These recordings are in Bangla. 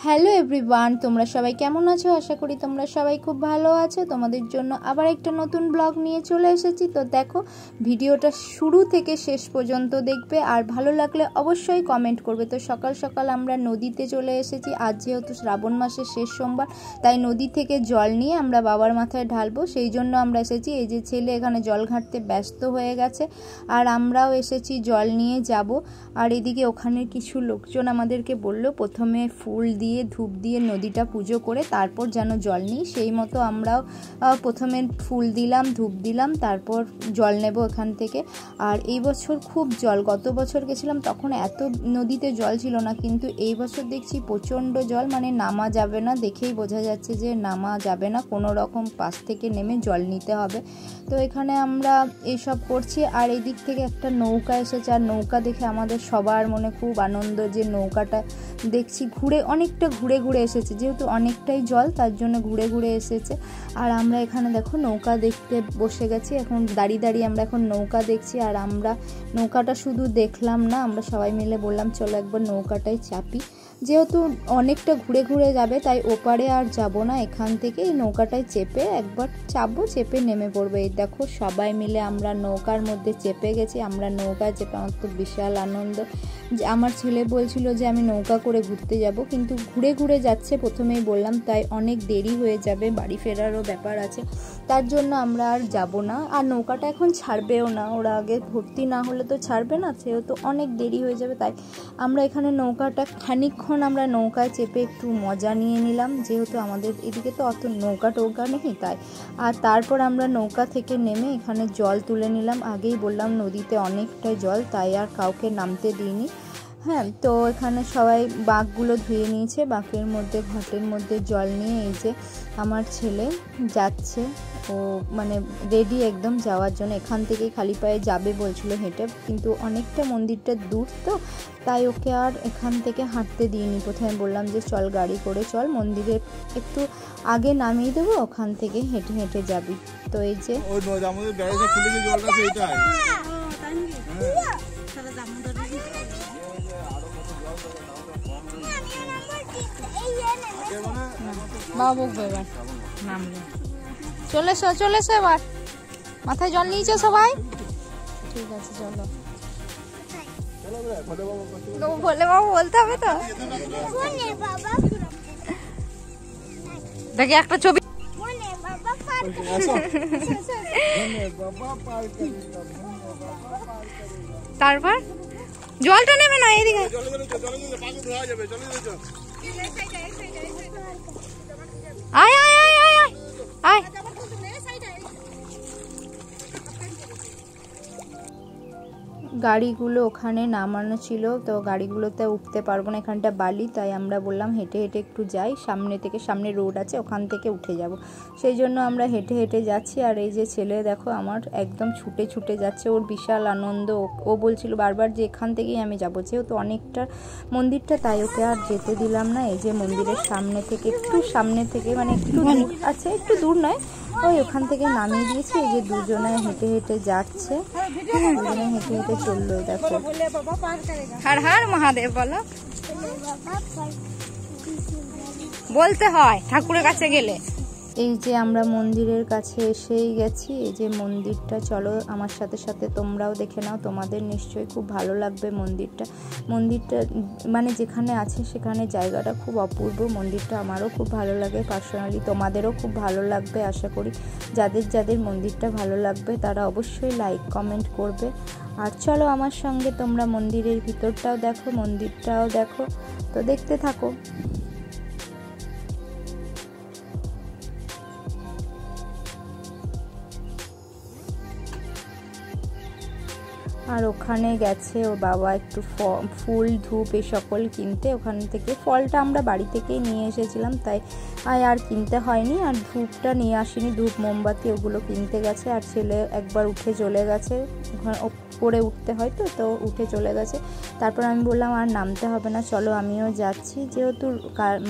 হ্যালো এভরিওয়ান, তোমরা সবাই কেমন আছো? আশা করি তোমরা সবাই খুব ভালো আছো। তোমাদের জন্য আবার একটা নতুন ব্লগ নিয়ে চলে এসেছি। তো দেখো, ভিডিওটা শুরু থেকে শেষ পর্যন্ত দেখবে, আর ভালো লাগলে অবশ্যই কমেন্ট করবে। তো সকাল সকাল আমরা নদীতে চলে এসেছি। আজ যেহেতু শ্রাবণ মাসের শেষ সোমবার, তাই নদী থেকে জল নিয়ে আমরা বাবার মাথায় ঢালবো, সেই জন্য আমরা এসেছি। এই যে ছেলে এখানে জল ঘাঁটতে ব্যস্ত হয়ে গেছে, আর আমরাও এসেছি জল নিয়ে যাব। আর এদিকে ওখানে কিছু লোকজন আমাদেরকে বলল প্রথমে ফুল দিয়ে ধূপ দিয়ে নদীটা পুজো করে তারপর যেন জল নিই। সেই মতো আমরাও প্রথমে ফুল দিলাম, ধূপ দিলাম, তারপর জল নেব এখান থেকে। আর এই বছর খুব জল, গত বছর গেছিলাম তখন এত নদীতে জল ছিল না, কিন্তু এই বছর দেখছি প্রচণ্ড জল, মানে নামা যাবে না, দেখেই বোঝা যাচ্ছে যে নামা যাবে না, কোনো রকম পাশ থেকে নেমে জল নিতে হবে। তো এখানে আমরা এইসব করছি। আর এই দিক থেকে একটা নৌকা এসেছে, আর নৌকা দেখে আমাদের সবার মনে খুব আনন্দ যে নৌকাটা দেখছি অনেকটা ঘুরে ঘুরে এসেছে, যেহেতু অনেকটাই জল তার জন্য ঘুরে ঘুরে এসেছে। আর আমরা এখানে দেখো নৌকা দেখতে বসে গেছি, এখন দাঁড়িয়ে দাঁড়িয়ে আমরা এখন নৌকা দেখছি। আর আমরা নৌকাটা শুধু দেখলাম না, আমরা সবাই মিলে বললাম চলো একবার নৌকাটাই চাপি। যেহেতু অনেকটা ঘুরে ঘুরে যাবে তাই ওপারে আর যাব না, এখান থেকে এই নৌকাটায় চেপে একবার চাপবো, চেপে নেমে পড়বো। এই দেখো সবাই মিলে আমরা নৌকার মধ্যে চেপে গেছি। আমরা নৌকায় চেপে আমার তো বিশাল আনন্দ। যে আমার ছেলে বলছিল যে আমি নৌকা করে ঘুরতে যাব, কিন্তু ঘুরে ঘুরে যাচ্ছে প্রথমেই বললাম, তাই অনেক দেরি হয়ে যাবে, বাড়ি ফেরারও ব্যাপার আছে, তার জন্য আমরা আর যাব না। আর নৌকাটা এখন ছাড়বেও না, ওরা আগে ভর্তি না হলে তো ছাড়বে না, সেহেতু অনেক দেরি হয়ে যাবে। তাই আমরা এখানে নৌকাটা খানিকক্ষণ আমরা নৌকায় চেপে একটু মজা নিয়ে নিলাম, যেহেতু আমাদের এদিকে তো অত নৌকা টৌকা নেই তাই। আর তারপর আমরা নৌকা থেকে নেমে এখানে জল তুলে নিলাম। আগেই বললাম নদীতে অনেকটাই জল, তাই আর কাউকে নামতে দিইনি। হ্যাঁ, তো এখানে সবাই বাঁকগুলো ধুয়ে নিয়েছে, বাঁকের মধ্যে ঘটের মধ্যে জল নিয়ে এই যে আমার ছেলে যাচ্ছে, ও মানে রেডি একদম যাওয়ার জন্য। এখান থেকে খালি পায়ে যাবে বলছিল হেঁটে, কিন্তু অনেকটা মন্দিরটা দূর তো, তাই ওকে আর এখান থেকে হাঁটতে দিইনি। প্রথমে বললাম যে চল গাড়ি করে চল, মন্দিরে একটু আগে নামিয়ে দেবো, ওখান থেকে হেঁটে হেঁটে যাবি। তো এই যে চলে এসো এবার, মাথায় জল নিয়েছো সবাই? ঠিক আছে চলো। ভোলে বাবু বলতে হবে তো, দেখি একটা ছবি। তারপর জলটা নেবে না এদিকে, আয় আয় আয় আয় আয় আয়। গাড়িগুলো ওখানে নামানো ছিল, তো গাড়িগুলোতে উঠতে পারবো না, এখানটা বালি, তাই আমরা বললাম হেঁটে হেঁটে একটু যাই, সামনে রোড আছে ওখান থেকে উঠে যাব, সেই জন্য আমরা হেঁটে হেঁটে যাচ্ছি। আর এই যে ছেলে দেখো আমার একদম ছুটে ছুটে যাচ্ছে, ওর বিশাল আনন্দ। ও বলছিল বারবার যে এখান থেকেই আমি যাবো, যেহেতু অনেকটা মন্দিরটা, তাই ওকে আর যেতে দিলাম না। এই যে মন্দিরের সামনে থেকে মানে একটু দূর আছে, একটু দূর নয়, ওই ওখান থেকে নামিয়ে দিয়েছি। এই যে দুজনে হেঁটে হেঁটে যাচ্ছে, দুজনে হেঁটে হেঁটে চললো। দেখো হর হর মহাদেব বলো, বলতে হয় ঠাকুরের কাছে গেলে। এই যে আমরা মন্দিরের কাছে এসেই গেছি, এই যে মন্দিরটা, চলো আমার সাথে সাথে তোমরাও দেখে নাও, তোমাদের নিশ্চয়ই খুব ভালো লাগবে। মন্দিরটা মানে যেখানে আছে সেখানে জায়গাটা খুব অপূর্ব। মন্দিরটা আমারও খুব ভালো লাগে পার্সোনালি, তোমাদেরও খুব ভালো লাগবে আশা করি। যাদের মন্দিরটা ভালো লাগবে তারা অবশ্যই লাইক কমেন্ট করবে। আর চলো আমার সঙ্গে তোমরা মন্দিরের ভিতরটাও দেখো, মন্দিরটাও দেখো, তো দেখতে থাকো। আর ওখানে গেছে ওর বাবা একটু ফুল ধূপ এই সকল কিনতে, ওখান থেকে ফলটা আমরা বাড়ি থেকেই নিয়ে এসেছিলাম, তাই আর কিনতে হয়নি। আর ধূপটা নিয়ে আসিনি, ধূপ মোমবাতি ওগুলো কিনতে গেছে। আর ছেলে একবার উঠে চলে গেছে, করে উঠতে হয় তো উঠে চলে গেছে। তারপর আমি বললাম আর নামতে হবে না, চলো আমিও যাচ্ছি। যেহেতু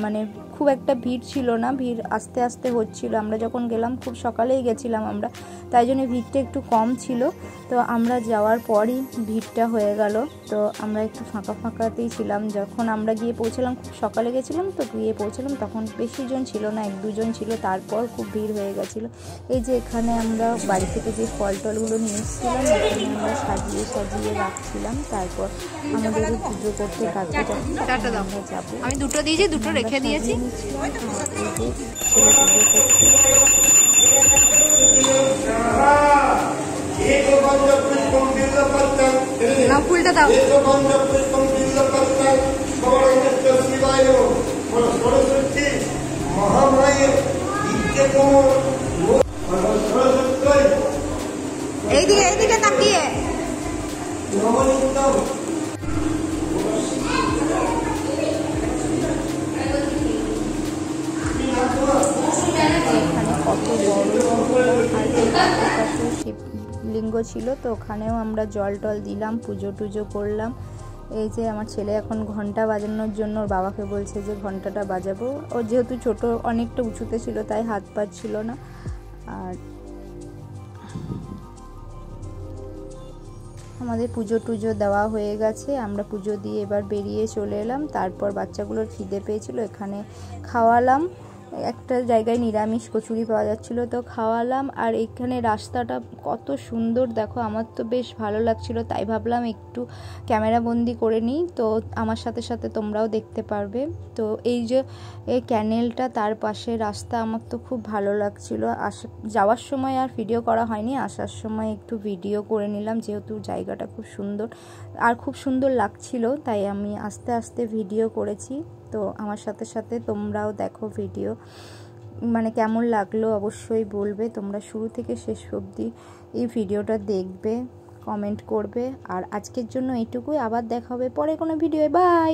মানে খুব একটা ভিড় ছিল না, ভিড় আস্তে আস্তে হচ্ছিল। আমরা যখন গেলাম খুব সকালেই গেছিলাম আমরা, তাই জন্য ভিড়টা একটু কম ছিল। তো আমরা যাওয়ার পর পরই ভিড়টা হয়ে গেল। তো আমরা একটু ফাঁকা ফাঁকাতেই ছিলাম। যখন আমরা গিয়ে পৌঁছলাম, খুব সকালে গেছিলাম, তো গিয়ে পৌঁছলাম তখন বেশি জন ছিল না, 1-2 জন ছিল। তারপর খুব ভিড় হয়ে গেছিলো। এই যে এখানে আমরা বাড়ি থেকে যে ফল টলগুলো নিয়ে এসেছিলাম, এখানে আমরা সাজিয়ে সাজিয়ে রাখছিলাম। তারপর আমাদের পুজো করতে ডাকবে, যখন আমরা যাবো। আমি দুটো দিয়েছি, দুটো রেখে দিয়েছি। ফুলটা দাও। এইদিকে এইদিকে তাকিয়ে কত বড় শিবলিঙ্গ ছিল। তো ওখানেও আমরা জল টল দিলাম, পুজো টুজো করলাম। এই যে আমার ছেলে এখন ঘন্টা বাজানোর জন্য ওর বাবাকে বলছে যে ঘন্টাটা বাজাবো। ও যেহেতু ছোট, অনেকটা উঁচুতে ছিল, তাই হাত পাচ্ছিল না। আর আমাদের পুজো টুজো দেওয়া হয়ে গেছে, আমরা পুজো দিয়ে এবার বেরিয়ে চলে এলাম। তারপর বাচ্চাগুলোর খিদে পেয়েছিল, এখানে খাওয়ালাম। একটা জায়গায় নিরামিষ কচুরি পাওয়া যাচ্ছিলো, তো খাওয়ালাম। আর এখানে রাস্তাটা কত সুন্দর দেখো, আমার তো বেশ ভালো লাগছিলো, তাই ভাবলাম একটু ক্যামেরা বন্দি করে নিই। তো আমার সাথে সাথে তোমরাও দেখতে পারবে। তো এই যে এই ক্যানেলটা, তার পাশে রাস্তা, আমার তো খুব ভালো লাগছিলো। যাওয়ার সময় আর ভিডিও করা হয়নি, আসার সময় একটু ভিডিও করে নিলাম, যেহেতু জায়গাটা খুব সুন্দর আর খুব সুন্দর লাগছিলো, তাই আমি আস্তে আস্তে ভিডিও করেছি। তো আমার সাথে সাথে তোমরাও দেখো ভিডিও, মানে কেমন লাগলো অবশ্যই বলবে। তোমরা শুরু থেকে শেষ অবধি এই ভিডিওটা দেখবে, কমেন্ট করবে। আর আজকের জন্য এইটুকুই, আবার দেখা হবে পরে কোনো ভিডিও। বাই।